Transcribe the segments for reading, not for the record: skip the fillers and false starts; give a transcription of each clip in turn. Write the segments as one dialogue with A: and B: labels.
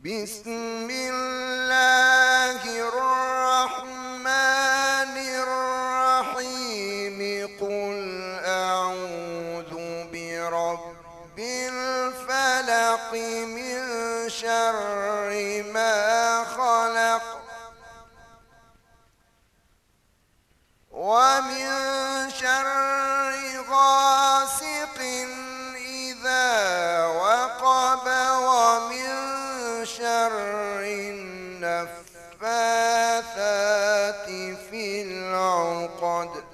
A: بسم الله الرحمن الرحيم قل أعوذ برب الفلق من شر ما خلق ومن شر غاسق إذا وقب ومن شر النفاثات في العقد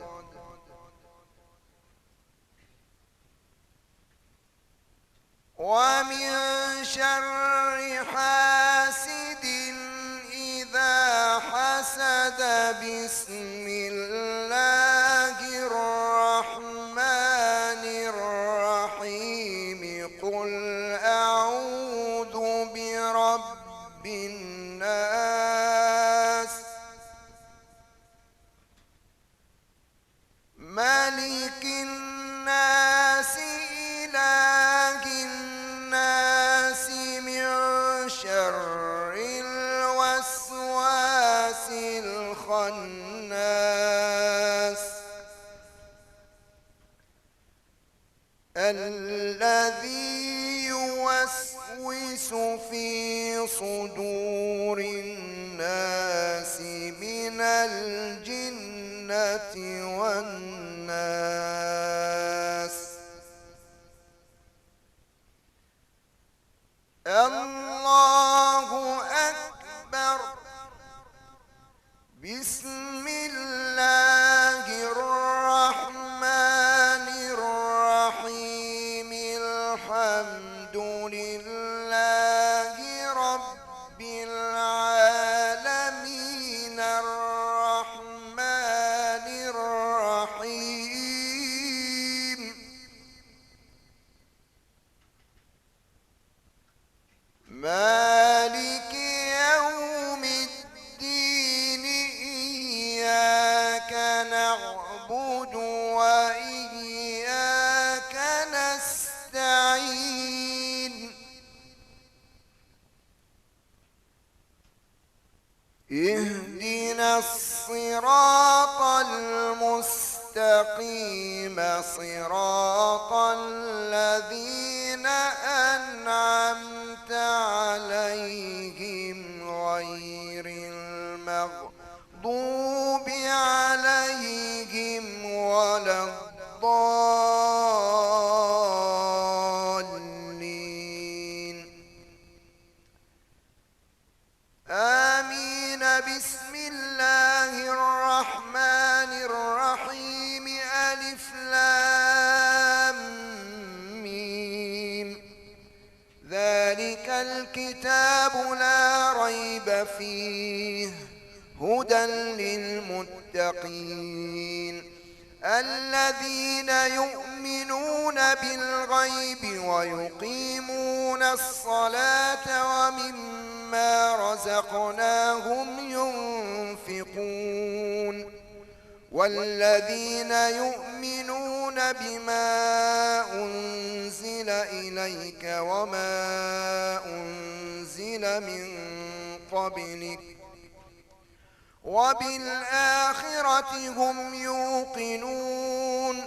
A: ومن شر حاسد إذا حسد بسم الله الرحمن الرحيم قل أعوذ برب الناس ملك الناس إله الناس من شر الوسواس الخناس الذي يوسوس في صدور الناس من الجنة والناس الله أكبر بسم الله الرحمن الرحيم الحمد لله رب العالمين الرحمن الرحيم مالك يوم الدين إياك نعبد وإياك نستعين اهدنا الصراط المستقيم صراط الذين أنعمت عليهم غير المغضوب عليهم ولا الضالين آمين بسم الله الرحمن الرحيم ألف لام ميم ذلك الكتاب لا ريب فيه هدى للمتقين الذين يؤمنون بالغيب ويقيمون الصلاة ومما رزقناهم ينفقون والذين يؤمنون بما أنزل إليك وما أنزل من قبلك وبالآخرة هم يوقنون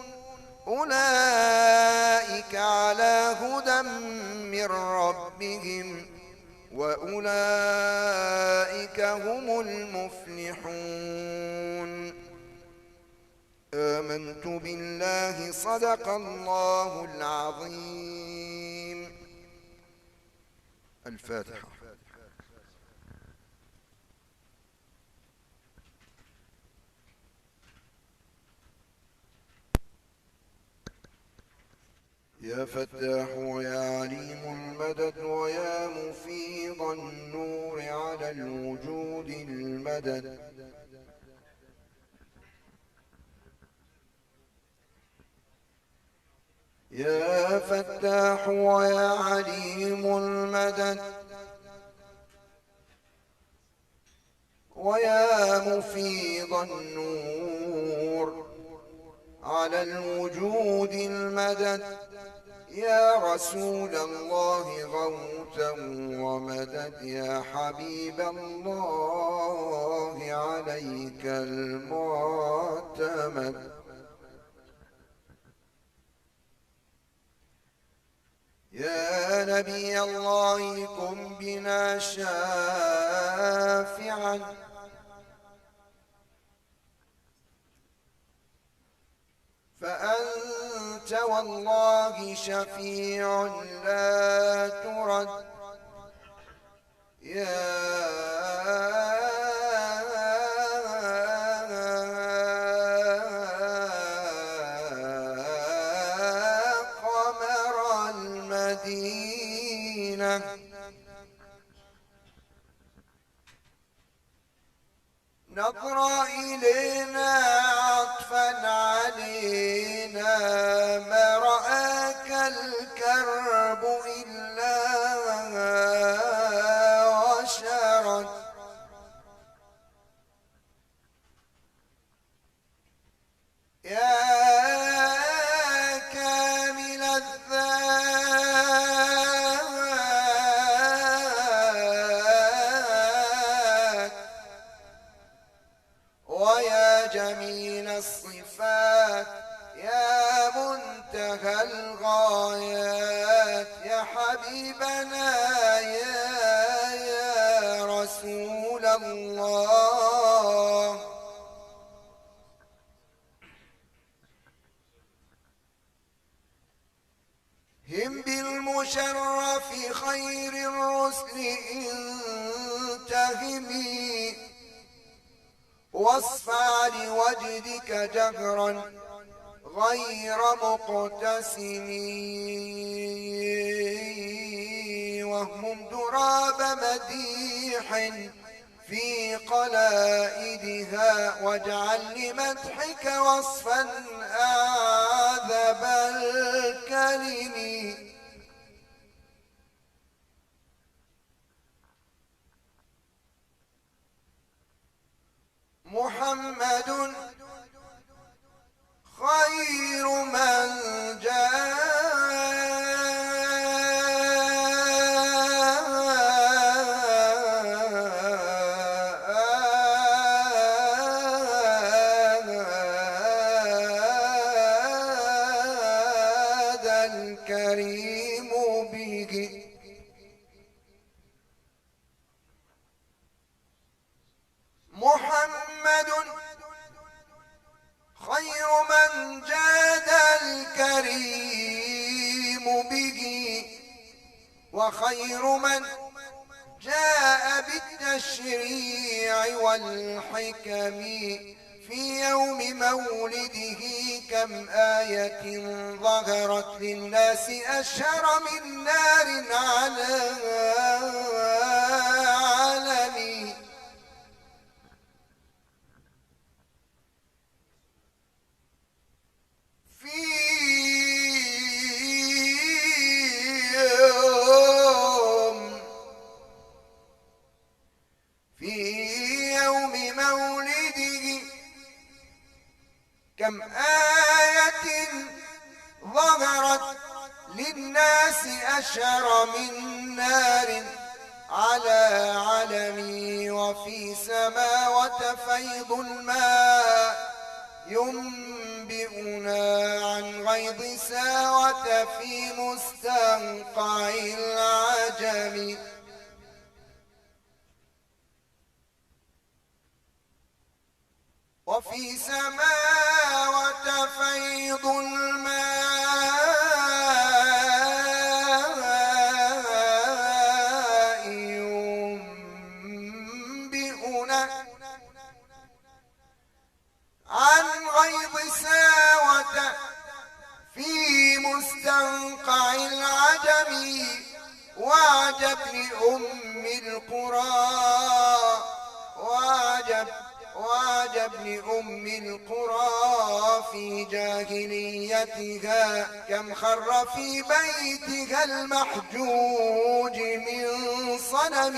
A: أولئك على هدى من ربهم وأولئك هم المفلحون آمنت بالله صدق الله العظيم الفاتحة يا فتاح ويا عليم المدد ويا مفيض النور على الوجود المدد يا فتاح ويا عليم المدد ويا مفيض النور على الوجود المدد يا رسول الله غوثا ومدد، يا حبيب الله عليك المعتمد. يا نبي الله كن بنا شافعا، فأنت والله شفيع لا ترد. يا قمر المدينة، نظر إلينا عطفا علينا، ما رآك الكرب إلا وشرد. يا كامل الذات ويا جميل الصفات، يا منتهى الغايات، يا حبيبنا يا رسول الله. هم بالمشرف خير الرسل انتهمي، واصفع لوجدك جهرا غير مقتسم، وهم دراب مديح في قلائدها، واجعل لمدحك وصفا أعذب الكلم. محمد خير من جاد الكريم به. محمد خير من جاد الكريم به، وخير من جاء بالتشريع والحكم. في يوم مولده كم آية ظهرت للناس أشهر من نار على علم. في يوم مولده كم آية ظهرت للناس أشهر من نار على علمي. وفي سماوة فيض الماء ينبئنا عن غيض ساوة في مستنقع العجم. وفي سماوة فيض الماء ينبئنا عن غيض ساوة في مستنقع العجم. وعجب لأم القرى وعجب لأم القرى في جاهليتها كم خر في بيتها المحجوج من صنم.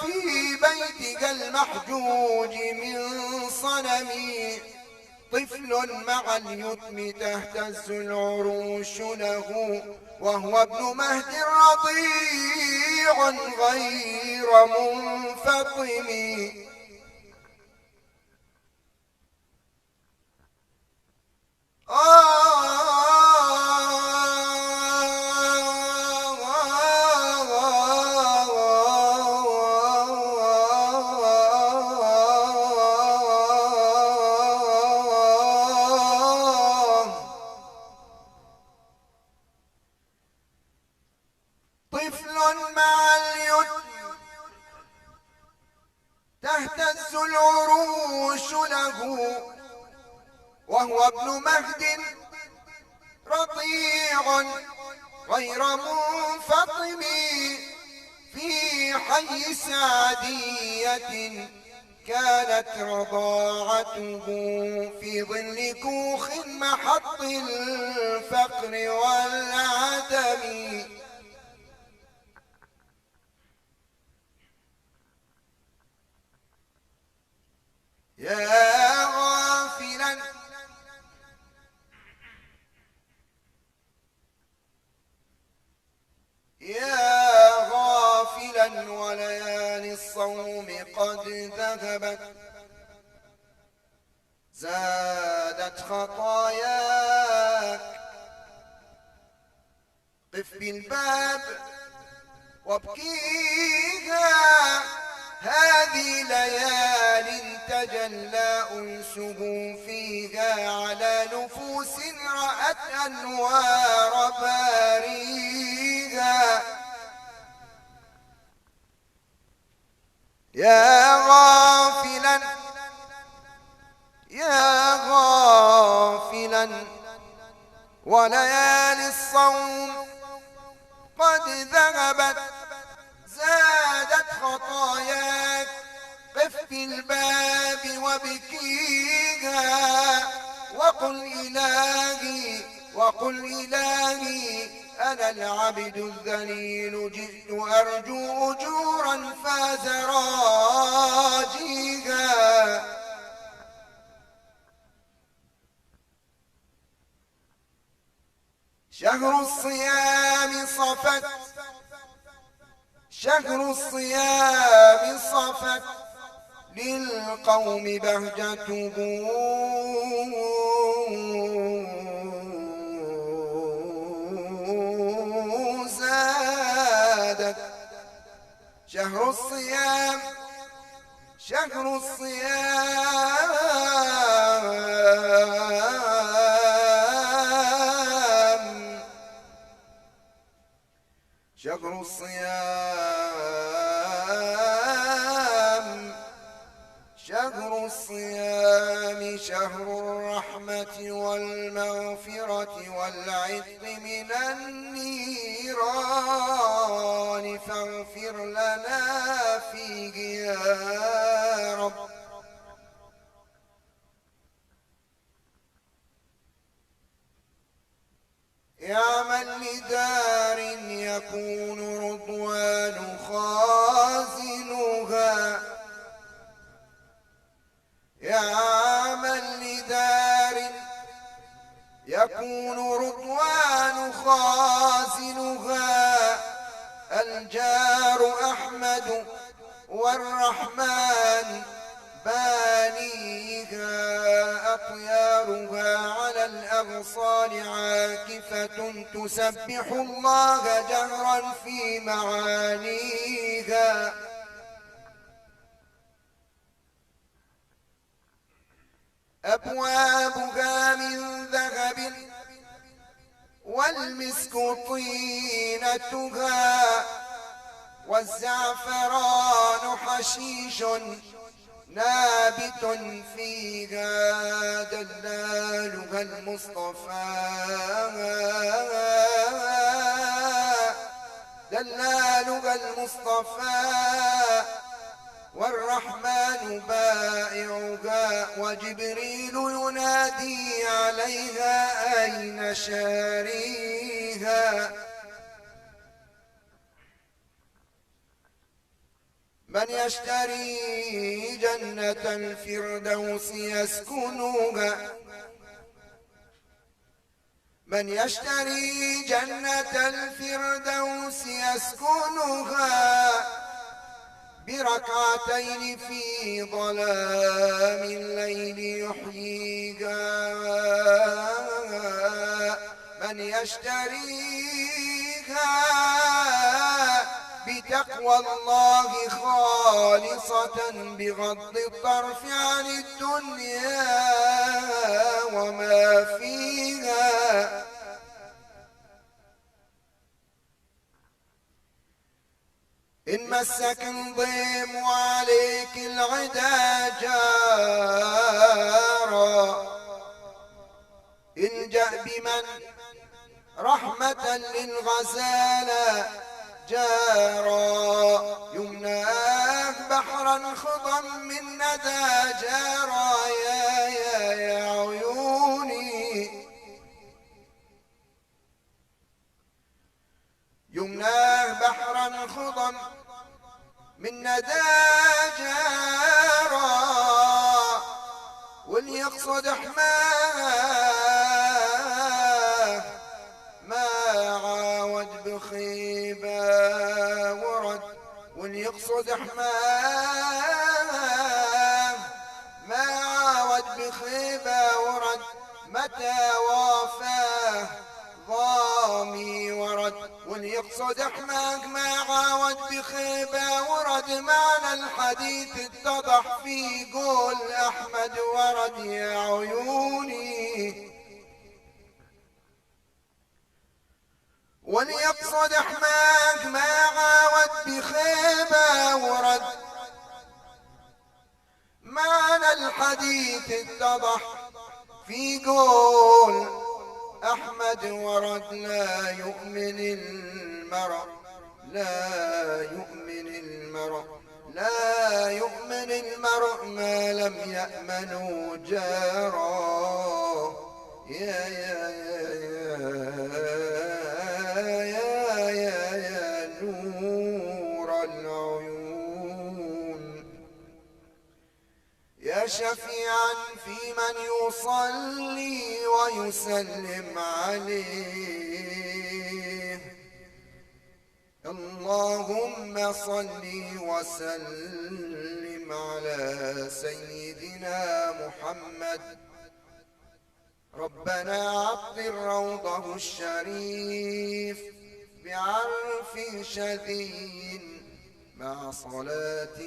A: في بيتك المحجوج من صنم طفل مع اليتم تهتز العروش له وهو ابن مهد رضيع غير منفطم طفل مع اليتم تهتز العروش له وهو ابن مهد رضيع غير منفطم في حي سعدية كانت رضاعته في ظل كوخ محط الفقر والعدم يا غافلا يا غافلا وليالي الصوم قد ذهبت زادت خطاياك قف بالباب وابكيها هذه ليال تجلى أنسه فيها على نفوس رأت أنوار باريها يا غافلا يا غافلا وليالي الصوم قد ذهبت زادت خطاياك قف في الباب وابكيها وقل إلهي أنا العبد الذليل جئت أرجو أجورا فاز راجيها شهر الصيام صفت شهر الصيام صفت للقوم بهجته زادت شهر الصيام شهر الصيام شهر الصيام شهر الصيام شهر الرحمة والمغفرة والعتق من النيران فاغفر لنا فيه يا رب يا من لدار يكون رضوان خازنها يا من لدار يكون رضوان خازنها الجار أحمد والرحمن بانيها أطيارها على الأغصان عاكفة تسبح الله جهرا في معانيها أبوابها من ذهب والمسك طينتها والزعفران حشيش نابت فيها دلالها المصطفى دلالها المصطفى والرحمن بائعها وجبريل ينادي عليها أين شاريها من يشتري جنة الفردوس يسكنها من يشتري جنة الفردوس يسكنها بركعتين في ظلام الليل يحييها من يشتريها بتقوى الله خالصة بغض الطرف عن الدنيا وما فيها إن مسك انضم وعليك العدا جارا الجأ بمن رحمة للغزالة جارا يمناه بحرا خضم من ندى جارا يا عيوني يمناه بحرا خضم من ندى جارا وليقصد حماه ما عاود بخيبة ورد وليقصد حماه ما عاود بخيبة ورد متى وافاه ضامي ورد وليقصد حماك ما عاود بخيبة ورد معنى الحديث اتضح في قول أحمد ورد يا عيوني وليقصد حماك ما عاود بخيبة ورد معنى الحديث اتضح في قول أحمد ورد لا يؤمن المرء لا يؤمن المرء لا يؤمن المرء ما لم يأمنوا جارا يا يا نور العيون يا شفيعا في من يصلي ويسلم عليه اللهم صل وسلم على سيدنا محمد ربنا عطر روضه الشريف بعرف شذي مع صلاة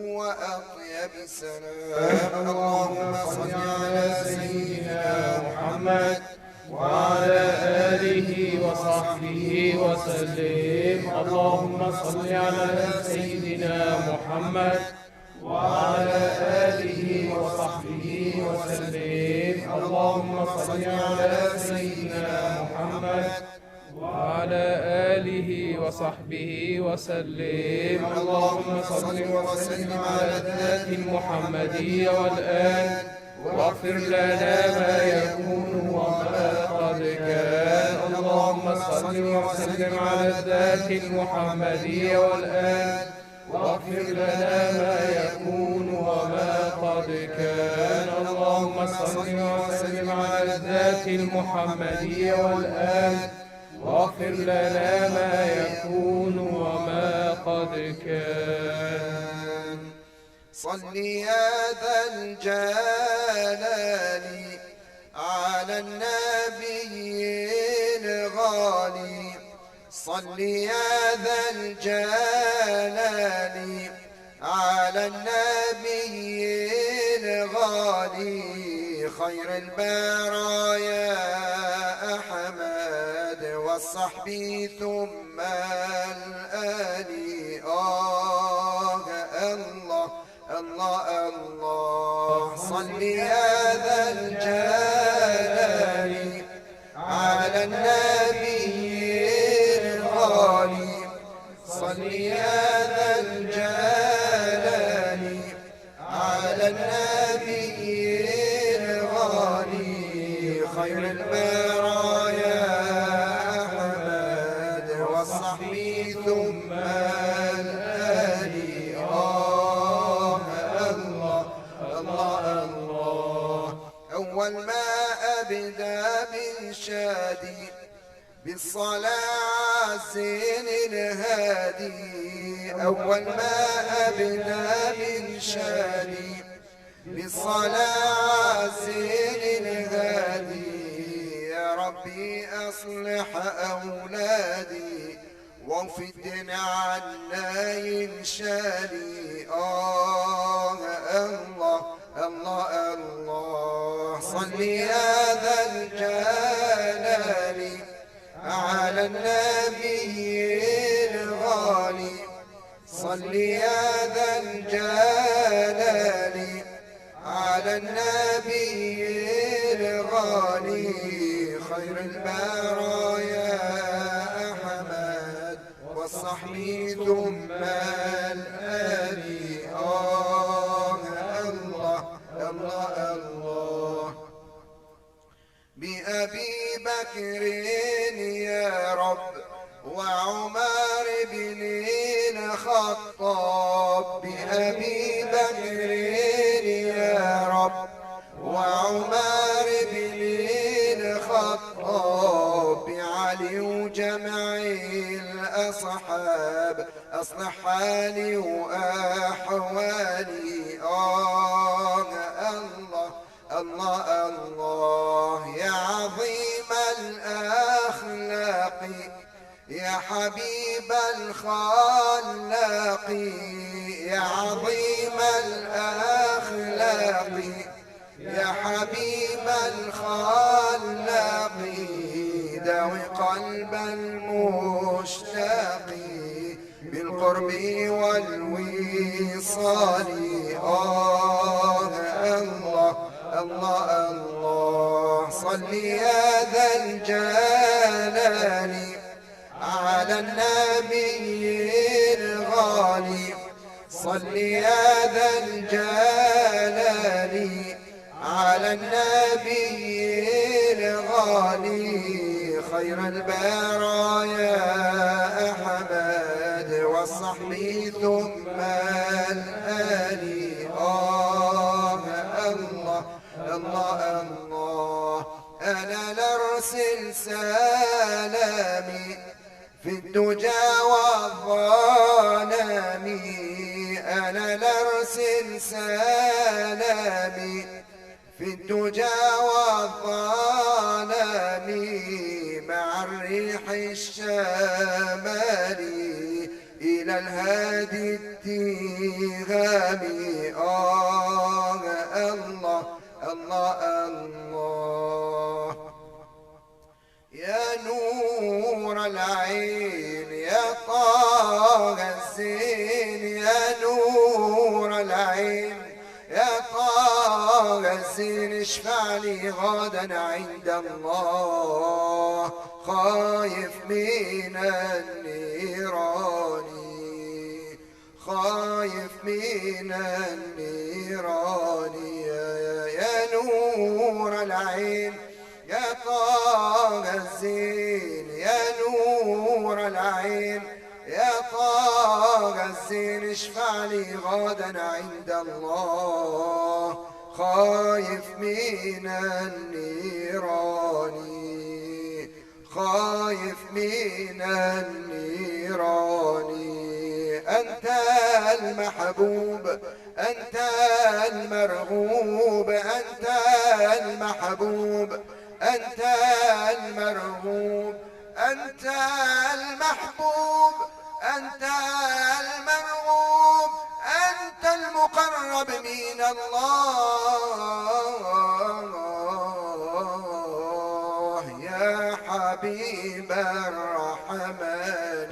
A: وأطيب سلام اللهم صل على سيدنا محمد
B: وعلى آله وصحبه وسلم اللهم صل على سيدنا محمد وعلى آله وصحبه وسلم اللهم صل على سيدنا محمد وعلى آله وصحبه وسلم اللهم صل وسلم على الذات المحمدية والآن واغفر لنا ما يكون وما قد كان اللهم صل وسلم على الذات المحمدية والآن واغفر لنا ما يكون وما قد كان اللهم صل وسلم على الذات المحمدية والآن واغفر لنا ما يكون وما قد كان
A: صل يا ذا الجلال على النبي الغالي صل يا ذا الجلال على النبي الغالي خير البرايا أحمد والصحب ثم الآل الله الله الله صل يا ذا الجلال على النبي الغالي صل يا ذا الجلال على النبي الغالي خير البرايا أحمد والصحب ثم الآل أول ما أبدأ بالشادي بالصلاة الزين الهادي، أول ما أبدأ بالشادي بالصلاة الزين الهادي. يا ربي أصلح أولادي وفي الدنيا عنا ينشالي. الله الله الله، صل يا ذا الجلال على النبي الغالي، صل يا ذا الجلال على النبي الغالي. خير البرايا أحمد والصحب ثم الآل. الله الله، بأبي بكر يا رب وعمر بن الخطاب، بأبي بكر يا رب وعمر بن الخطاب، بعلي وجمع الأصحاب أصلح حالي وأحوالي. الله الله، يا عظيم الأخلاق يا حبيب الخلاق، يا عظيم الأخلاق يا حبيب الخلاق، داوي قلب المشتاق بالقرب والوصال. الله الله، صل يا ذا الجلال على النبي الغالي، صل يا ذا الجلال على النبي الغالي. خير البرايا أحمد والصحب ثم الآل. الله الله، أنا لأرسل سلامي في الدجى والظلام، أنا لأرسل سلامي في الدجى والظلام، مع الريح الشمالي إلى الهادي التيغامي. الله الله، يا نور العين يا طه الزين، يا نور العين يا طه الزين، اشفع لي غدا عند الله خايف من النيران، خايف من النيران. يا نور العين يا طه الزين، يا نور العين يا طه الزين، اشفع لي غدا عند الله خايف من النيران، خايف من النيران. أنت المحبوب أنت المرغوب، أنت المحبوب أنت المرغوب، أنت المحبوب أنت المرغوب، أنت المقرب من الله يا حبيب الرحمن.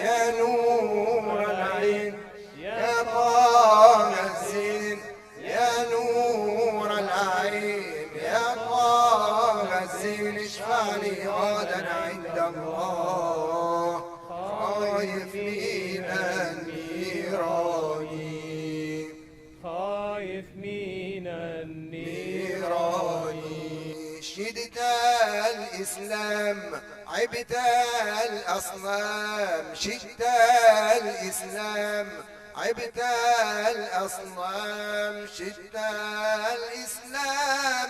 A: يا نور العين يا طه الزين، يا نور العين يا طه الزين، اشفع لي غدا عند الله خايف من النيران،
B: خايف من
A: النيران. شدت الإسلام عبت الأصنام، شدت الإسلام عبت الأصنام، شدت الإسلام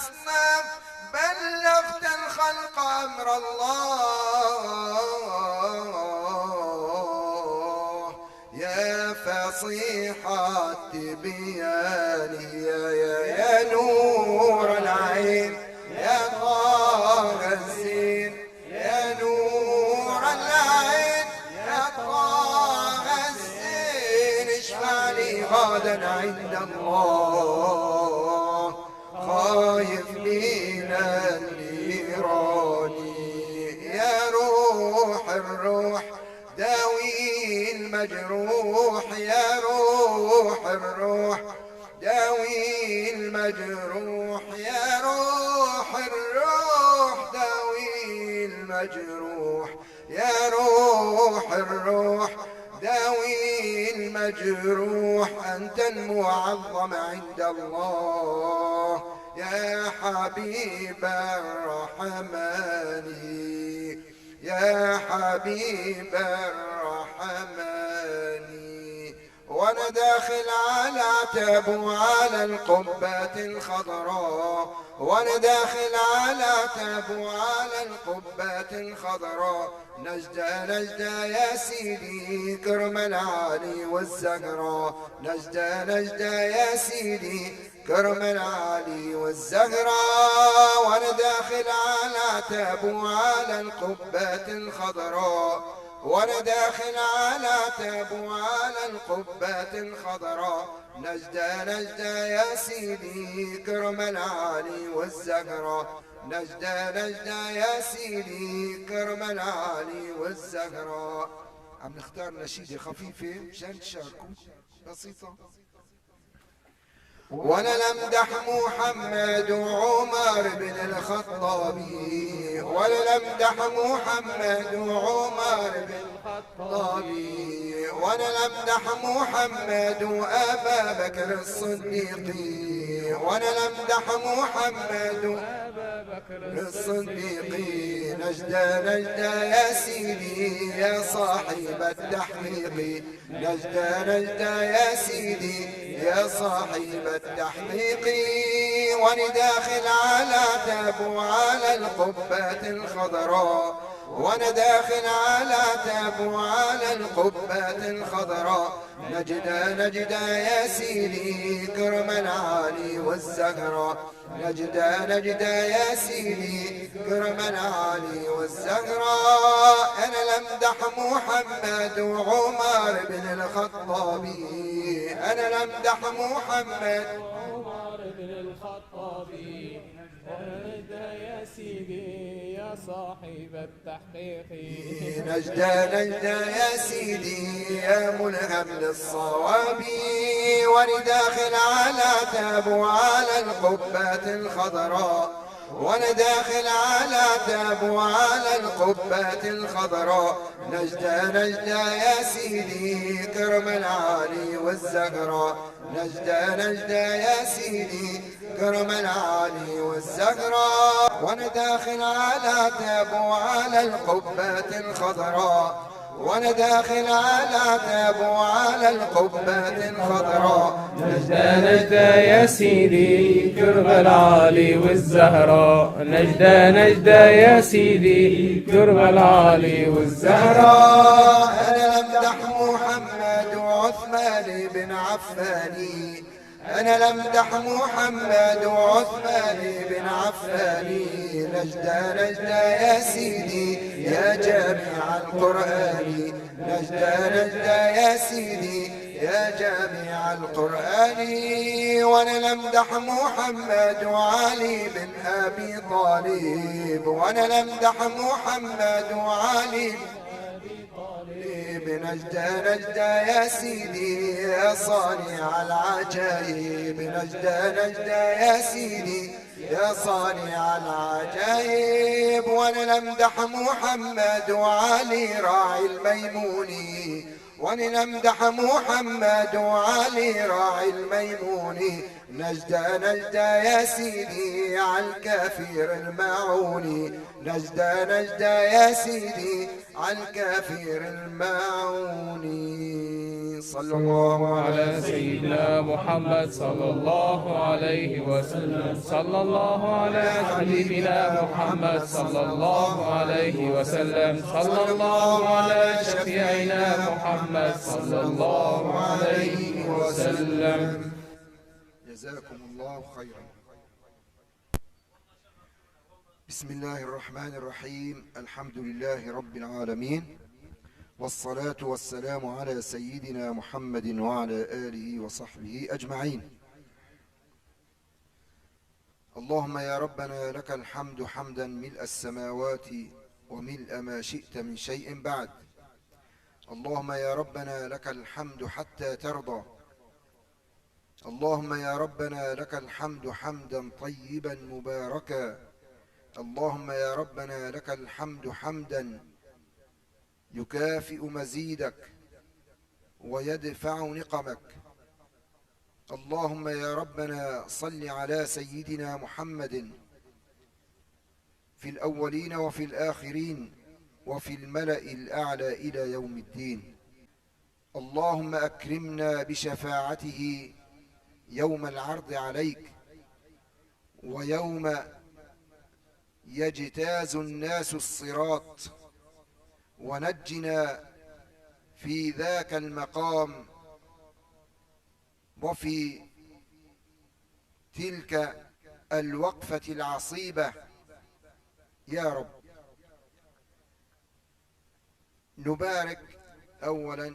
A: الأصنام بلغت الخلق أمر الله يا فصيحة التبيان يا نور العين يا طه الزين يا نور العين يا طه الزين اشفع لي غدا عند الله خايف من النيران يا روح الروح داوي المجروح يا روح الروح داوي المجروح يا روح الروح داوي المجروح يا روح الروح داوي المجروح أنت المعظم عند الله يا حبيب الرحمن يا حبيب الرحمن وانا داخل على عتب على القبة الخضراء وانا داخل على عتب على القبة الخضراء نجدة نجدة يا سيدي كرم العالي والزهراء نجدة نجدة يا سيدي كرم العالي والزهراء وانا داخل على عتب على القبة الخضراء وانا داخل على عتب على القبة الخضراء نجدة نجدة يا سيدي كرم العالي والزهراء نجدة نجدة يا سيدي كرم العالي والزهراء. عم نختار نشيدة خفيفة مشان تشاركوا بسيطة. ولنمدح محمد وعمر بن الخطابي ولنمدح محمد وعمر بن الخطابي ولنمدح محمد وأبا بكر الصديق ولنمدح محمد وأبا بكر الصديق نجدة نجدة يا سيدي يا صاحب التحقيق نجدة نجدة يا سيدي يا صاحب التحقيق ونداخل على تاب على القبة الخضراء ونداخل على تاب على القبة الخضراء نجدة نجدة يا سيدي كرم العالي والزهراء نجدة نجدة يا سيدي كرم العالي والزهراء أنا لمدح محمد وعمر بن الخطابي أنا لمدح محمد
B: عمر بن الخطابي نجدة يا سيدي يا صاحب التحقيق
A: نجدة نجدة يا سيدي يا ملهم للصواب ونداخل على تاب على القبة الخضراء ونداخل على تاب على القبة الخضراء نجدة نجدة يا سيدي كرم العالي والزهراء نجدة نجدة يا سيدي كرم العالي والزهراء ونداخل على تاب على القبة الخضراء ونداخل على تاب على القبة الخضراء
B: نجدة نجدة يا سيدي كرم العالي والزهراء نجدة نجدة يا سيدي كرم العالي والزهراء
A: أنا لمدح محمد وعثمان بن عفان أنا لمدح محمد وعثمان بن عفان نجدة نجدة يا سيدي يا جامع القرآن نجدة نجدة يا سيدي يا جامع القرآن وأنا لمدح محمد وعلي بن أبي طالب وأنا لمدح محمد وعلي نجدة نجدة يا سيدي يا صانع العجائب نجدة نجدة يا سيدي يا صانع العجائب وانا لمدح محمد وعلي راعي الميمون وانا لمدح محمد وعلي راعي الميمون نجدة نجدة يا سيدي على الكافر المعون نجدة نجدة يا سيدي على الكافر المعون صلى الله
B: على سيدنا محمد صلى الله عليه وسلم. صلى الله على حبيبنا محمد صلى الله عليه وسلم. صلى الله على شفيعنا محمد صلى الله عليه وسلم.
A: جزاكم الله خيرا. بسم الله الرحمن الرحيم. الحمد لله رب العالمين، والصلاة والسلام على سيدنا محمد وعلى آله وصحبه أجمعين. اللهم يا ربنا لك الحمد حمدا ملء السماوات وملء ما شئت من شيء بعد. اللهم يا ربنا لك الحمد حتى ترضى. اللهم يا ربنا لك الحمد حمدا طيبا مباركا. اللهم يا ربنا لك الحمد حمدا يكافئ مزيدك ويدفع نقمك. اللهم يا ربنا صل على سيدنا محمد في الأولين وفي الآخرين وفي الملأ الأعلى إلى يوم الدين. اللهم أكرمنا بشفاعته يوم العرض عليك، ويوم يجتاز الناس الصراط، ونجنا في ذاك المقام وفي تلك الوقفة العصيبة يا رب. نبارك أولا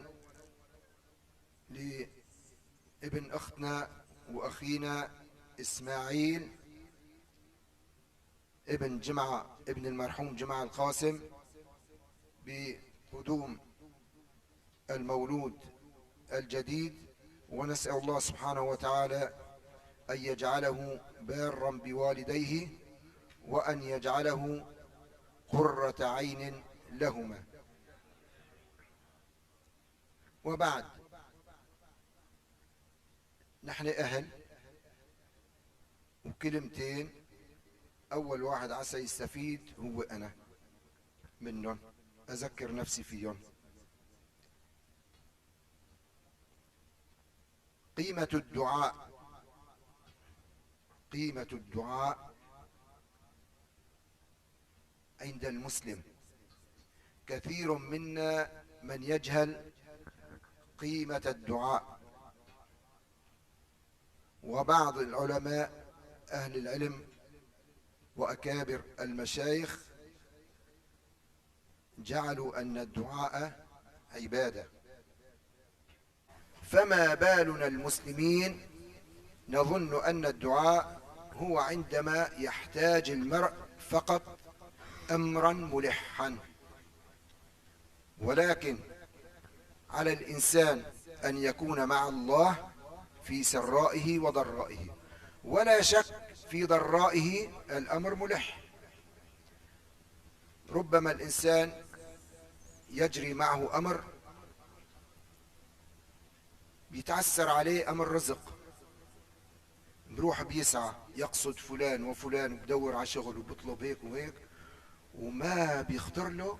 A: لابن أختنا وأخينا إسماعيل ابن جمعة، ابن المرحوم جمعة القاسم، بقدوم المولود الجديد، ونسأل الله سبحانه وتعالى أن يجعله بارا بوالديه، وأن يجعله قرة عين لهما. وبعد، نحن أهل، وكلمتين. أول واحد عسى يستفيد هو أنا منهم، أذكر نفسي فيهم. قيمة الدعاء، قيمة الدعاء عند المسلم. كثير منا من يجهل قيمة الدعاء، وبعض العلماء أهل العلم وأكابر المشايخ جعلوا أن الدعاء عبادة. فما بالنا المسلمين نظن أن الدعاء هو عندما يحتاج المرء فقط أمرا ملحا، ولكن على الإنسان أن يكون مع الله في سرائه وضرائه. ولا شك في ضرائه الأمر ملح. ربما الإنسان يجري معه أمر بيتعسر عليه، أمر رزق، بروح بيسعى يقصد فلان وفلان وبدور على شغل وبطلب هيك وهيك، وما بيخطر له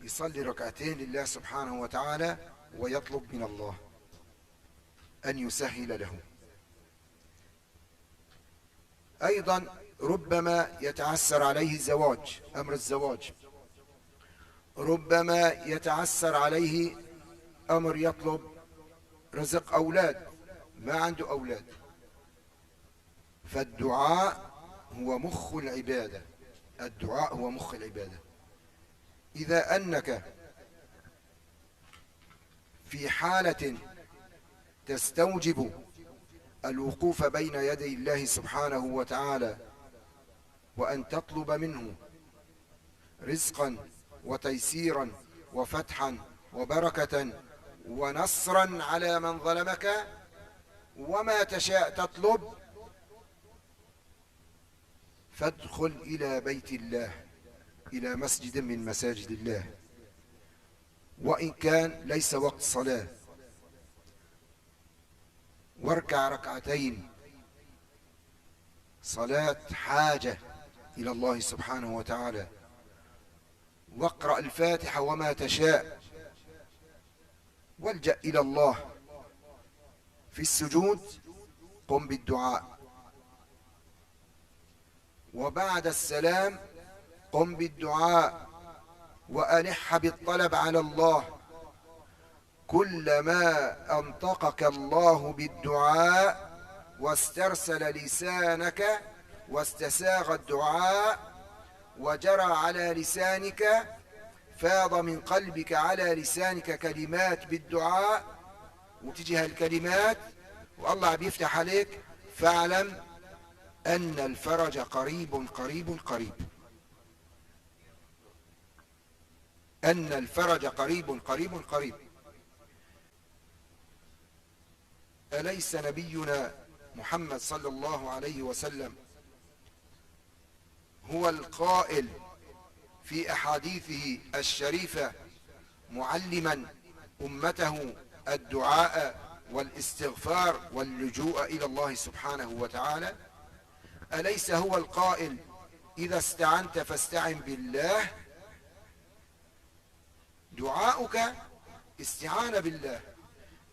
A: يصلي ركعتين لله سبحانه وتعالى ويطلب من الله أن يسهل له. أيضا ربما يتعسر عليه الزواج، أمر الزواج، ربما يتعسر عليه أمر يطلب رزق أولاد، ما عنده أولاد. فالدعاء هو مخ العبادة، الدعاء هو مخ العبادة. إذا أنك في حالة تستوجب الوقوف بين يدي الله سبحانه وتعالى وأن تطلب منه رزقا وتيسيرا وفتحا وبركة ونصرا على من ظلمك، وما تشاء تطلب، فادخل إلى بيت الله، إلى مسجد من مساجد الله، وإن كان ليس وقت صلاة، واركع ركعتين صلاة حاجة إلى الله سبحانه وتعالى، واقرأ الفاتحة وما تشاء والجأ إلى الله. في السجود قم بالدعاء، وبعد السلام قم بالدعاء، وألح بالطلب على الله. كلما أنطقك الله بالدعاء واسترسل لسانك واستساغ الدعاء وجرى على لسانك، فاض من قلبك على لسانك كلمات بالدعاء، وتجي هالكلمات والله بيفتح عليك، فاعلم أن الفرج قريب قريب قريب، أن الفرج قريب قريب قريب. أليس نبينا محمد صلى الله عليه وسلم هو القائل في أحاديثه الشريفة معلما أمته الدعاء والاستغفار واللجوء إلى الله سبحانه وتعالى؟ أليس هو القائل إذا استعنت فاستعن بالله؟ دعاؤك استعانة بالله.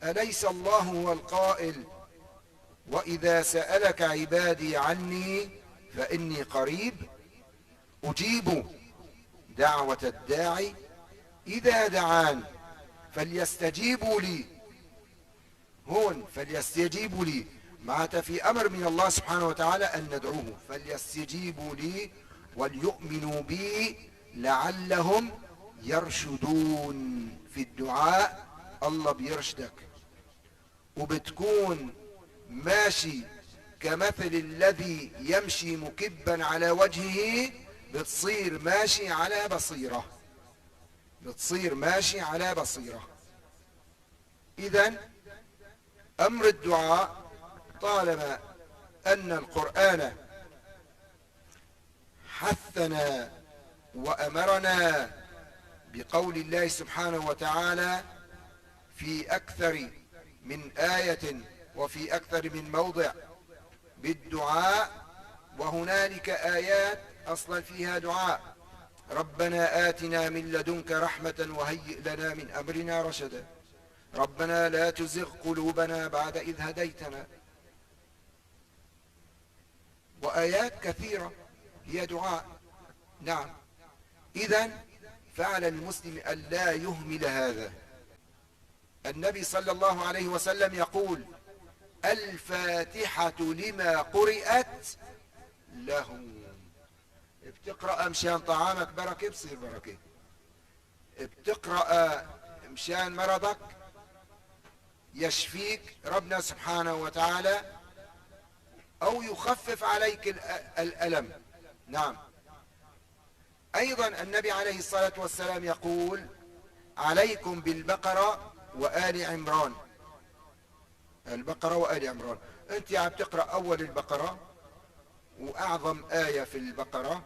A: أليس الله هو القائل وإذا سألك عبادي عني فإني قريب أجيب دعوة الداعي إذا دعان فليستجيبوا لي؟ هون فليستجيبوا لي معناتها في أمر من الله سبحانه وتعالى أن ندعوه، فليستجيبوا لي وليؤمنوا بي لعلهم يرشدون. في الدعاء الله بيرشدك، وبتكون ماشي كمثل الذي يمشي مكبا على وجهه، بتصير ماشي على بصيرة، بتصير ماشي على بصيرة. إذن أمر الدعاء طالما أن القرآن حثنا وأمرنا بقول الله سبحانه وتعالى في أكثر من آية وفي أكثر من موضع بالدعاء، وهنالك آيات أصلا فيها دعاء. ربنا آتنا من لدنك رحمة وهيئ لنا من أمرنا رشدا، ربنا لا تزغ قلوبنا بعد إذ هديتنا، وآيات كثيرة هي دعاء. نعم، إذن فعلى المسلم أن لا يهمل هذا. النبي صلى الله عليه وسلم يقول الفاتحة لما قرأت له. بتقرأ مشان طعامك بركة بصير بركة، بتقرأ مشان مرضك يشفيك ربنا سبحانه وتعالى أو يخفف عليك الألم. نعم. أيضا النبي عليه الصلاة والسلام يقول عليكم بالبقرة وآل عمران. البقرة وآل عمران، أنت عم تقرأ أول البقرة، وأعظم آية في البقرة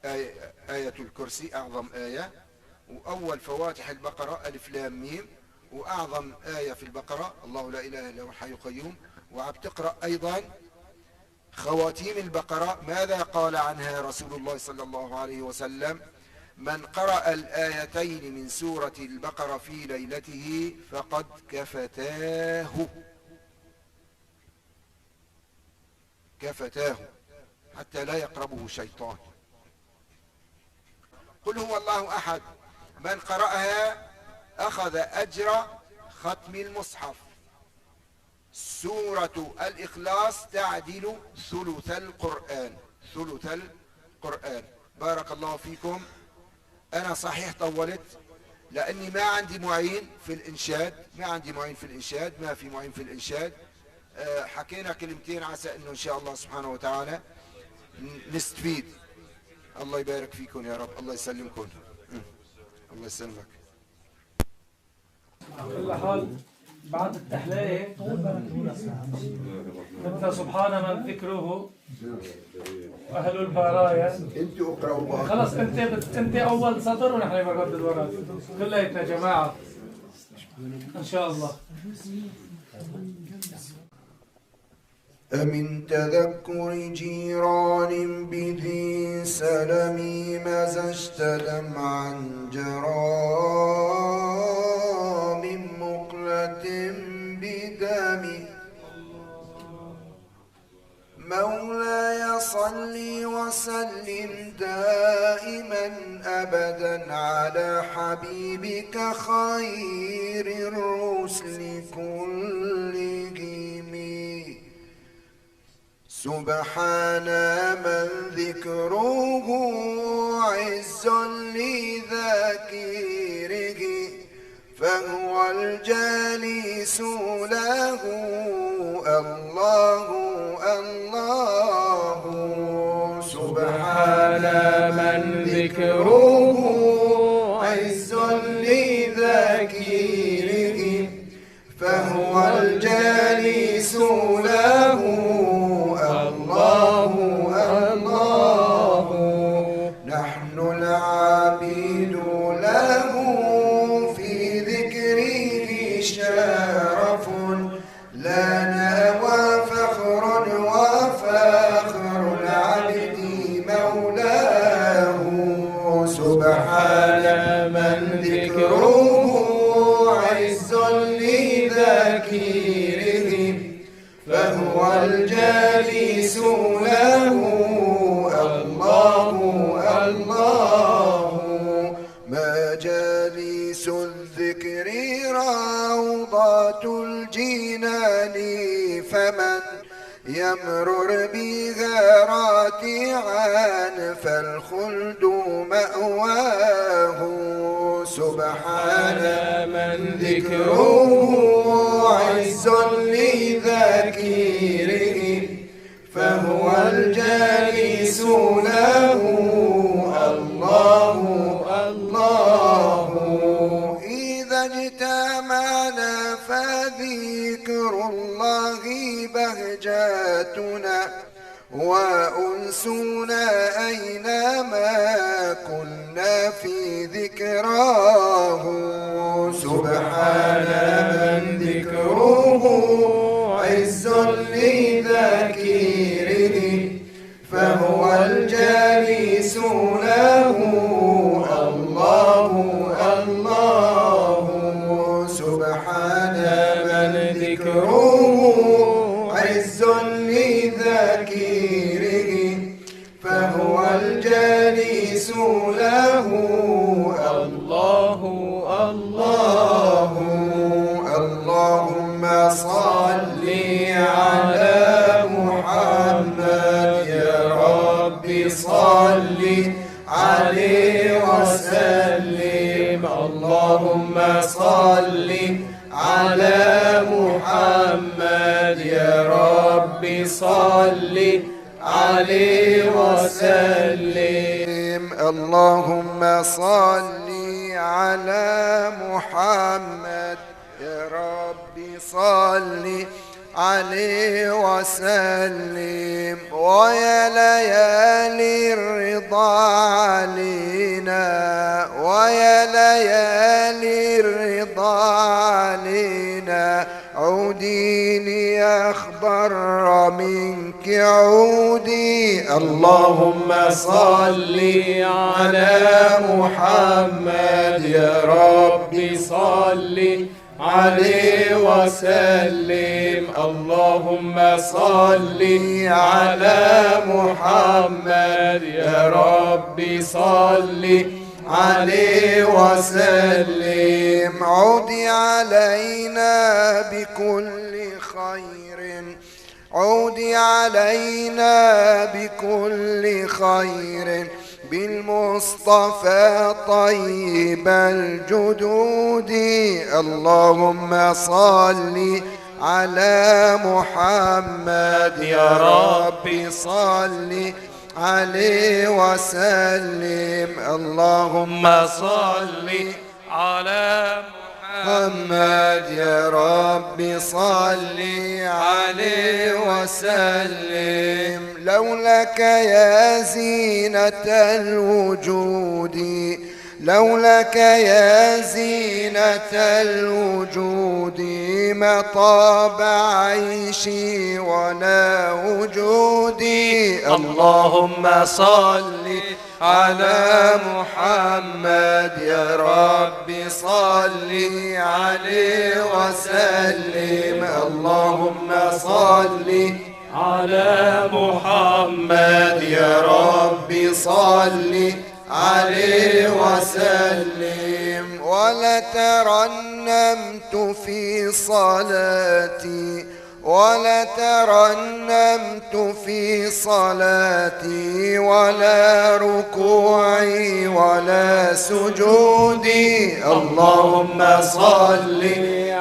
A: آية الكرسي، أعظم آية، وأول فواتح البقرة ألف لام ميم، وأعظم آية في البقرة الله لا إله إلا هو الحي القيوم. وعم تقرأ أيضا خواتيم البقرة، ماذا قال عنها رسول الله صلى الله عليه وسلم؟ من قرأ الآيتين من سورة البقرة في ليلته فقد كفتاه، كفتاه حتى لا يقربه شيطان. قل هو الله أحد، من قرأها أخذ أجر ختم المصحف. سورة الإخلاص تعدل ثلث القرآن، ثلث القرآن. بارك الله فيكم. أنا صحيح طولت لأني ما عندي معين في الإنشاد، ما عندي معين في الإنشاد، ما في معين في الإنشاد. حكينا كلمتين عسى أنه إن شاء الله سبحانه وتعالى نستفيد. الله يبارك فيكم يا رب، الله يسلمكم. الله يسلمك.
C: على كل حال بعد التحلية انت سبحان من ذكره واهل البرايا.
A: انت اقرأوا
C: خلص انت اول سطر ونحن بنردد وراك كلياتنا جماعة ان شاء الله.
A: أمن تذكر جيران بذي سلم مزجت دمعا جرى من مولاي صل وسلم دائما أبدا على حبيبك خير الرسل كلهم. سبحان من ذكره عز لذاكره، فهو الجالس له الله الله.
B: سبحان من ذكره
A: عز لذاكره، فهو الجالس له الله الله. نحن العابد له في ذكره شرف لنا وفخر، وفخر العبد مولاه. سبحان من ذكره عز لذاكره، فهو الجالس له الله الله. مجالس الذكر روضات الجنان، فمن يمرر بها راتعا فالخلد مأواه. سبحان من ذكره عز لذاكره، فهو الجالس له الله الله. إذا اجتمعنا فذكر الله بهجاتنا وأنسنا أينما كنا في ذكراه. سبحان من ذكره عز لذاكره، فهو الجالس له الله الله. سبحان من ذكره عز لذاكره، فهو الجالس له الله الله. اللهم صل على محمد يا رب صل عليه وسلم. اللهم صل على محمد يا رب صل عليه وسلم. اللهم صل على محمد يا رب صل عليه وسلم. ويا ليالي الرضا علينا، ويا ليالي الرضا علينا، عودي لأخبر منك عودي. اللهم صل على محمد يا رب صل عليه وسلم. اللهم صل على محمد يا رب صل عليه وسلم. عودي علينا بكل خير، عودي علينا بكل خير، بالمصطفى طيب الجدود. اللهم صل على محمد يا رب صل عليه وسلم. اللهم صل على محمد يا رب صل عليه وسلم. لولاك يا زينة الوجود، لولاك يا زينة الوجود، ما طاب عيشي ولا وجودي. اللهم صل على محمد يا رب صل عليه وسلم. اللهم صل
B: على محمد
A: يا رب صل عليه وسلم. ولترنمت في صلاتي ولترنمت في صلاتي ولا ركوعي ولا سجودي. اللهم صل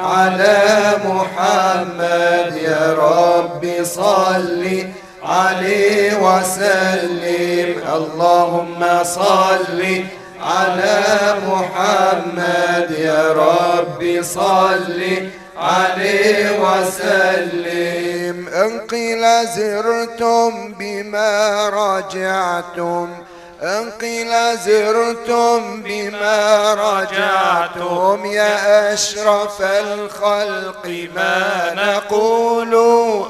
A: على محمد يا رب صل عليه وسلم. اللهم صل على محمد يا رب صل عليه وسلم. إن قيل زرتم بما رجعتم إن قيل زرتم بما رجعتم يا أشرف الخلق ما نقول.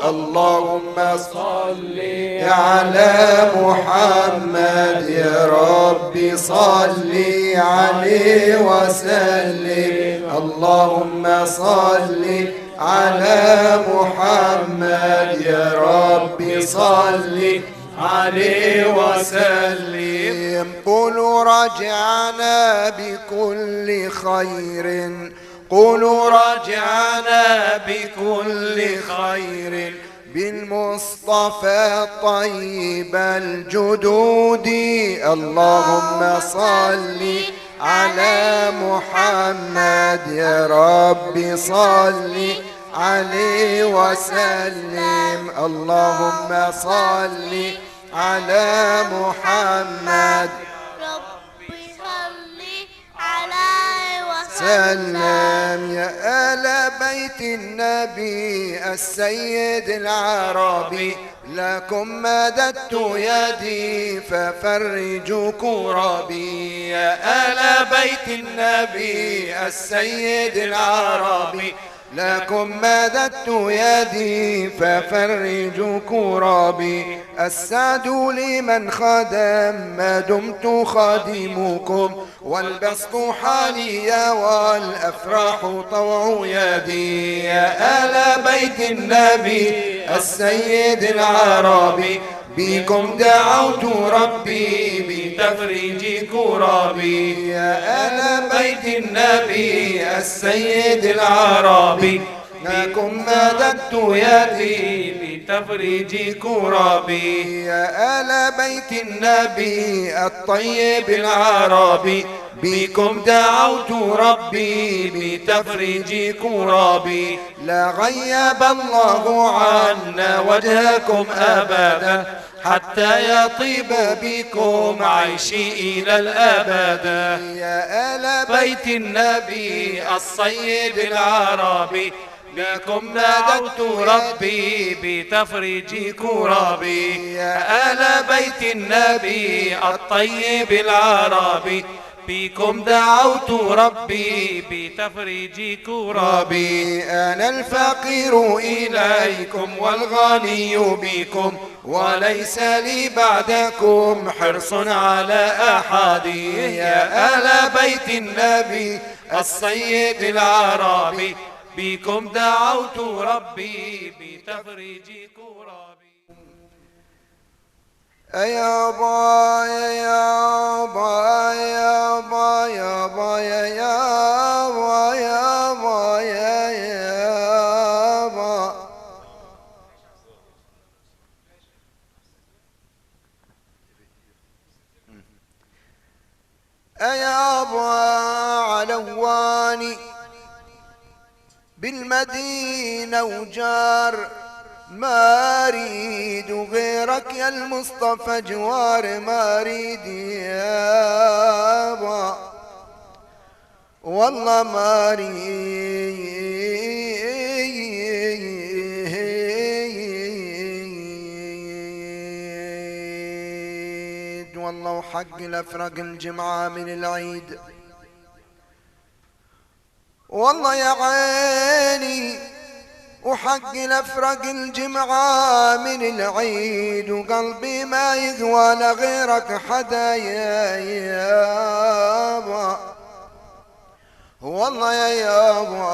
A: اللهم صل على محمد يا رب صل عليه وسلم. اللهم صل على محمد يا رب صل عليه وسلم. قولوا رجعنا بكل خير قولوا رجعنا بكل خير بالمصطفى طيب الجدود. اللهم صل على محمد يا رب صل عليه وسلم. اللهم صل على محمد
D: ربي صلي عليه
A: سلم. يا آل بيت النبي السيد العربي لكم مددت يدي ففرجوا كربي. يا آل بيت النبي السيد العربي لكم مددت يدي ففرجوا كربي. السعد لمن خدم ما دمت خادمكم والبسط حالي والأفراح طوع يدي. يا آل بيت النبي السيد العربي بكم دعوت ربي بتفريج كربي. يا آل بيت النبي السيد العربي لكم مددت يدي بتفريج كربي. يا آل بيت النبي الطيب العربي بكم دعوت ربي بتفريج كربي. لا غيب الله عنا وجهكم أبدا حتى يطيب بكم عيشي إلى الأبد. يا آل بيت النبي السيد العربي بكم نادت ربي بتفريج كربي. يا آل بيت النبي الطيب العربي بكم دعوت ربي بتفريج كربي. أنا الفقير إليكم والغني بكم وليس لي بعدكم حرص على أحد. يا آل بيت النبي السيد العربي بكم دعوت ربي بتفريج كربي. يا با يا با يا با يا با يا با يا با يا با. يا با علواني بالمدينة وجار ما اريد غيرك يا المصطفى جوار ما اريد يابا والله ما اريد والله وحق الافرق الجمعة من العيد والله يا عيني وحق الافرق الجمعة من العيد وقلبي ما يقوى لغيرك حدا يا يابا والله يا يابا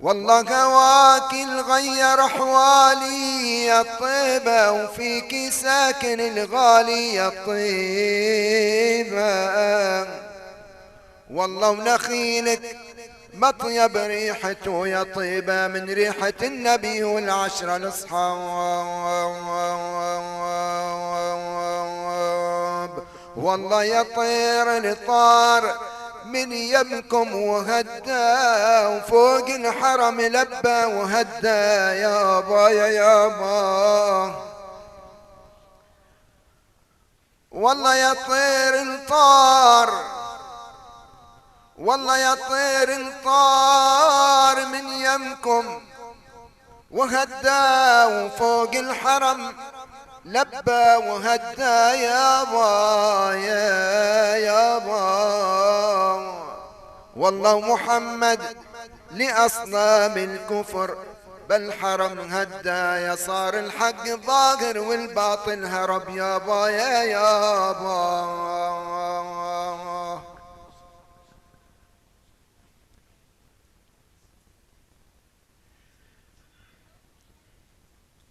A: والله هواك غير احوالي يا الطيبة، وفيك ساكن الغالي يا الطيبة. والله ونخيلك مطيب ريحته يا طيبة من ريحة النبي والعشرة الأصحاب. والله يا طير الطار من يمكم وهدى، وفوق الحرم لبى وهدى يابا يا يابا. والله يا طير الطار، والله يا طير الطار من يمكم وهدى، وفوق الحرم لبى وهدى يابا يا يابا. والله محمد لأصنام الكفر بالحرم هدى، يا صار الحق ظاهر والباطل هرب يابا يا يابا.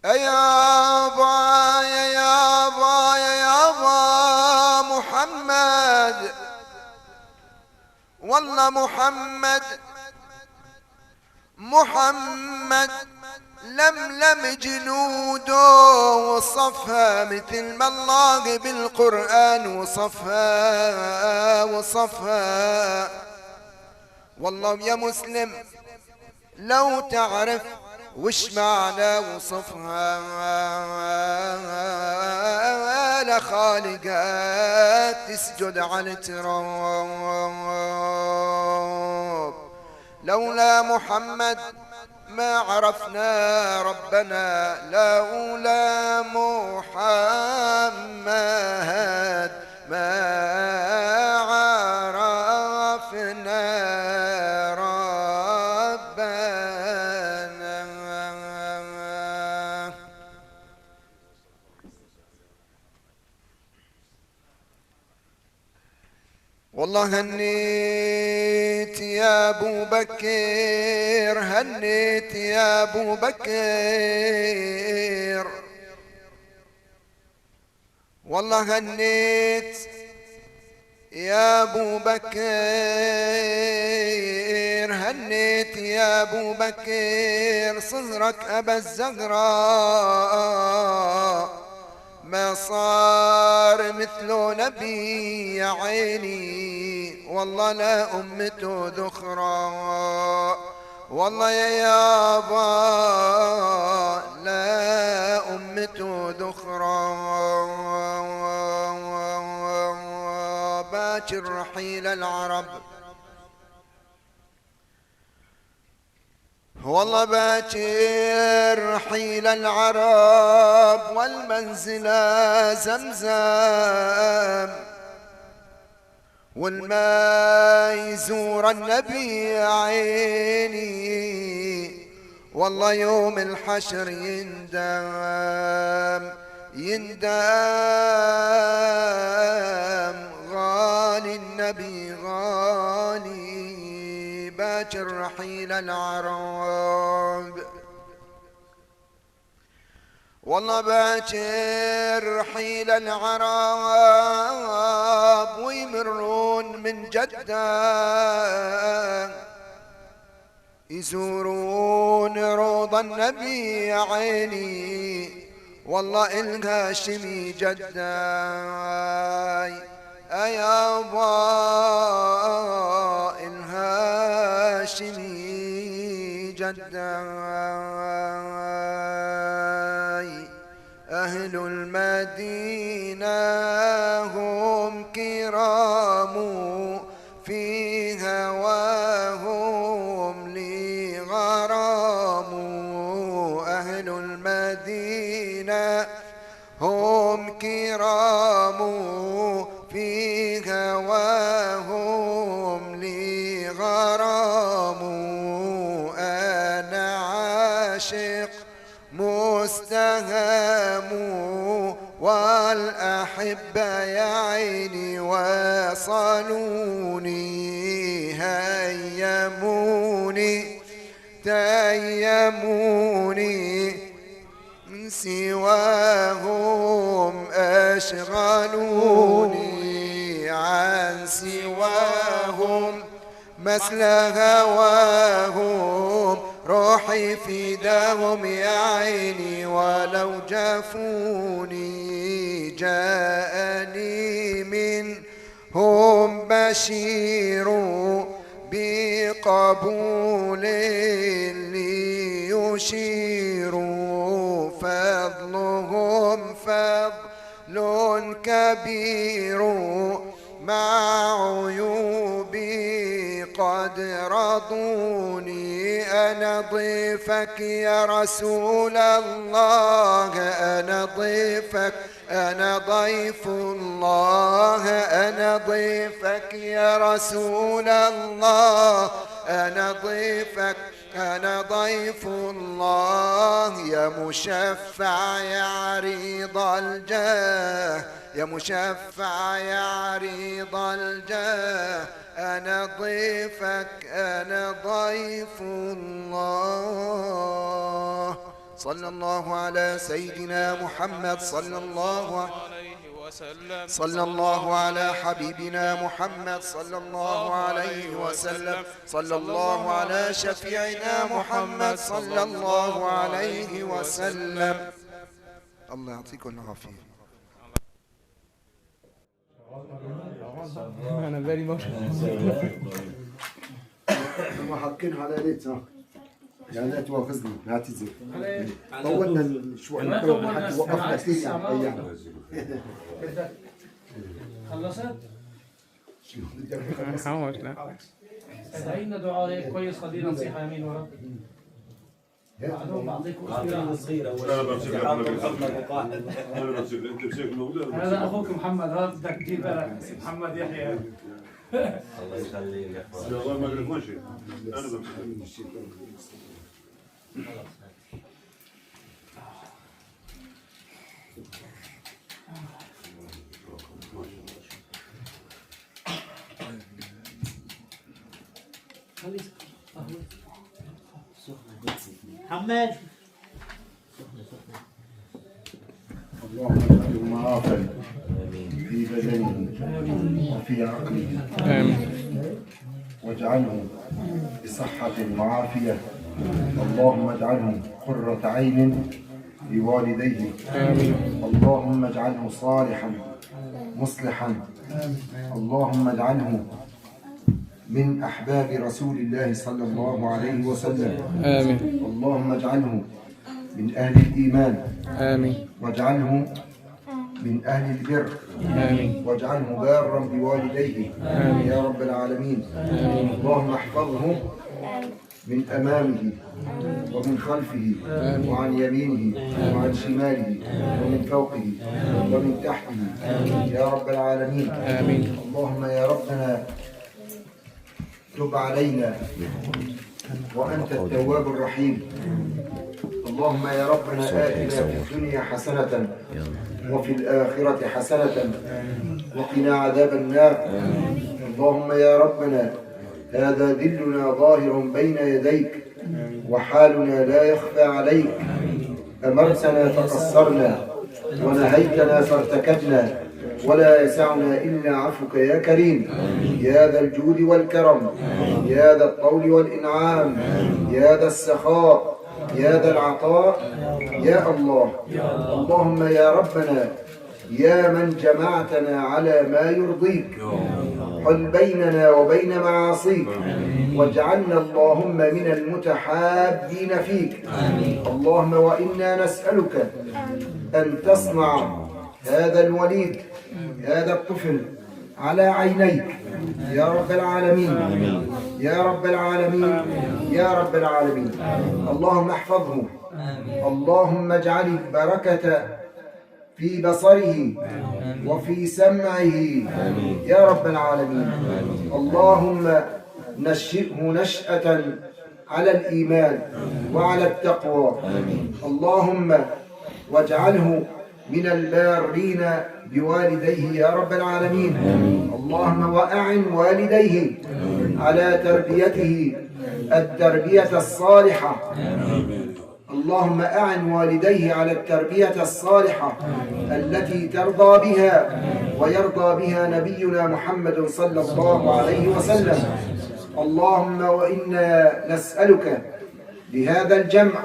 A: يا يابا يا يابا يا يابا محمد. والله محمد لملم جنوده وصفها مثل ما الله بالقرآن وصفها. والله يا مسلم لو تعرف وش معنى وصفها لخالقك تسجد على التراب. لولا محمد ما عرفنا ربنا، لولا محمد ما عرفنا ربنا. والله هنيت يا ابو بكر، هنيت يا ابو بكر. والله هنيت يا ابو بكر، هنيت يا ابو بكر. صهرك ابا الزهراء ما صار مثله نبي يا عيني، والله لا أمته ذخرى. والله يا يابا لا أمته ذخرى. باكر رحيل العرب، والله باكر رحيل العرب والمنزلة زمزم، والماء يزور النبي يا عيني. والله يوم الحشر يندم غالي النبي غالي. باكر رحيل العرب، والله باكر رحيل العرب ويمرون من جدة يزورون روض النبي يا عيني. والله الهاشمي جدة يابا الهاشمي جدة. أهل المدينة هم كرام في هواهم لي غرام. أهل المدينة هم كرام في هواهم لي غرام. أنا عاشق مستهام والأحبة يا عيني وصلوني هيموني تيموني من سواهم أشغلوني عن سواهم مثل هواهم روحي فداهم يا عيني ولو جفوني جاءني منهم بشير بقبول ليشير فضلهم فضل كبير مع عيوبي قد رضوني أنا ضيفك يا رسول الله أنا ضيفك أنا ضيف الله أنا ضيفك يا رسول الله أنا ضيفك أنا ضيف الله يا مشفع يا عريض الجاه يا مشفع يا عريض الجاه أنا ضيفك أنا ضيف الله صلى الله على سيدنا محمد صلى الله على حبيبنا محمد صلى الله عليه وسلم صلى الله على شفيعنا محمد صلى الله عليه وسلم. الله يعطيكم العافية.
B: أنا بالي موشن
E: هم حاطين على ليت يعني لا تواخذني نعتذر طولنا شوي حتى وقفنا كثير أيام.
C: خلصت؟
B: حاول لا
C: ادعي لنا دعاء هيك كويس خلينا نصيحة يمين ورا. بعدهم بعطيكم صغيرة. هذا أخوك محمد هذا بدك تجيب بالك محمد يحيى.
F: الله يخليك.
G: والله ما أعرف ماشي. أنا بمسك.
F: محمد
E: اللهم اجعله معافى في بدنه وفي عقله واجعله بصحة وعافية. اللهم اجعله قرة عين لوالديه. اللهم اجعله صالحا مصلحا. اللهم اجعله من أحباب رسول الله صلى الله عليه وسلم.
B: آمين.
E: اللهم اجعله من أهل الإيمان.
B: آمين.
E: واجعله من أهل البر.
B: آمين.
E: واجعله بارا بوالديه. آمين. يا رب العالمين. آمين. اللهم احفظه من أمامه ومن خلفه وعن يمينه وعن شماله ومن فوقه ومن تحته يا رب العالمين.
B: آمين.
E: اللهم يا ربنا تب علينا وأنت التواب الرحيم. اللهم يا ربنا آتنا في الدنيا حسنة وفي الآخرة حسنة وقنا عذاب النار. اللهم يا ربنا هذا ذلنا ظاهر بين يديك وحالنا لا يخفى عليك. أمرتنا فقصرنا ونهيتنا فارتكبنا ولا يسعنا إلا عفوك يا كريم يا ذا الجود والكرم يا ذا الطول والإنعام يا ذا السخاء يا ذا العطاء يا الله. اللهم يا ربنا يا من جمعتنا على ما يرضيك حل بيننا وبين معاصيك واجعلنا اللهم من المتحابين فيك. اللهم وإنا نسألك أن تصنع هذا الوليد هذا الطفل على عينيك يا رب العالمين يا رب العالمين يا رب العالمين. اللهم احفظه. اللهم اجعل البركة في بصره وفي سمعه يا رب العالمين. اللهم نشئه نشأة على الإيمان وعلى التقوى. اللهم واجعله من البارين بوالديه يا رب العالمين. اللهم وأعن والديه على تربيته التربية الصالحة. اللهم أعن والديه على التربية الصالحة التي ترضى بها ويرضى بها نبينا محمد صلى الله عليه وسلم. اللهم وإنا نسألك بهذا الجمع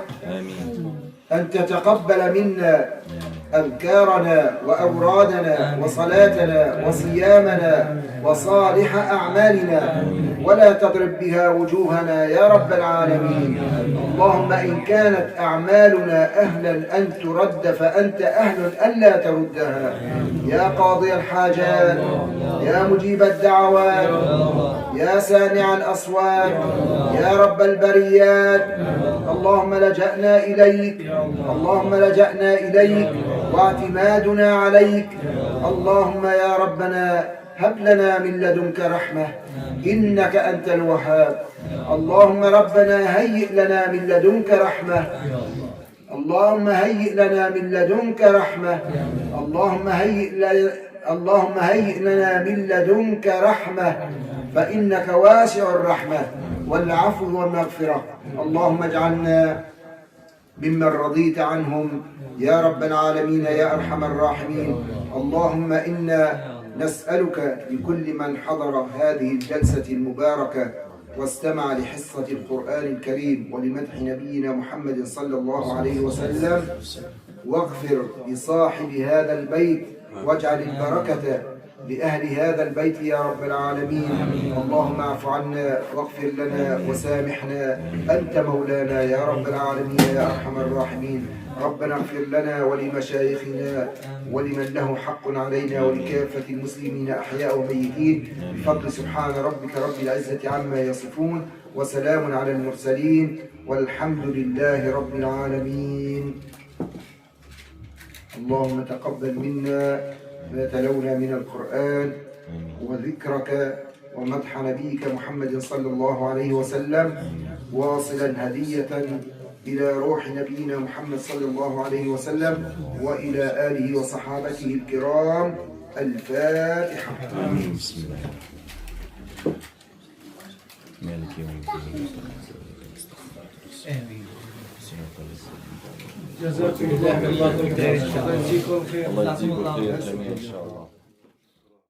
E: أن تتقبل منا أذكارنا وأورادنا وصلاتنا وصيامنا وصالح أعمالنا، ولا تضرب بها وجوهنا يا رب العالمين. اللهم إن كانت أعمالنا أهلا أن ترد فأنت أهل ألا تردها يا قاضي الحاجات، يا مجيب الدعوات، يا سامع الأصوات، يا رب البريات. اللهم لجأنا إليك، اللهم لجأنا إليك واعتمادنا عليك. اللهم يا ربنا هب لنا من لدنك رحمة إنك أنت الوهاب. اللهم ربنا هيئ لنا من لدنك رحمة، اللهم هيئ لنا من لدنك رحمة، اللهم هيئ لنا من لدنك رحمة، فإنك واسع الرحمة والعفو والمغفرة. اللهم اجعلنا ممن رضيت عنهم يا رب العالمين يا أرحم الراحمين. اللهم إنا نسألك لكل من حضر هذه الجلسة المباركة واستمع لحصة القرآن الكريم ولمدح نبينا محمد صلى الله عليه وسلم، واغفر لصاحب هذا البيت واجعل البركة لأهل هذا البيت يا رب العالمين. اللهم اعف عنا واغفر لنا وسامحنا، أنت مولانا يا رب العالمين يا أرحم الراحمين. ربنا اغفر لنا ولمشايخنا ولمن له حق علينا ولكافة المسلمين أحياء وميتين، بفضل سبحان ربك رب العزة عما يصفون، وسلام على المرسلين، والحمد لله رب العالمين. اللهم تقبل منا ما تلونا من القرآن وذكرك ومدح نبيك محمد صلى الله عليه وسلم، واصلا هدية إلى روح نبينا محمد صلى الله عليه وسلم وإلى آله وصحابته الكرام. الفاتحة.
H: مالك يوم الدين.
C: جزاكم الله خير.
H: الله يجزيكم خير جميعا إن شاء الله.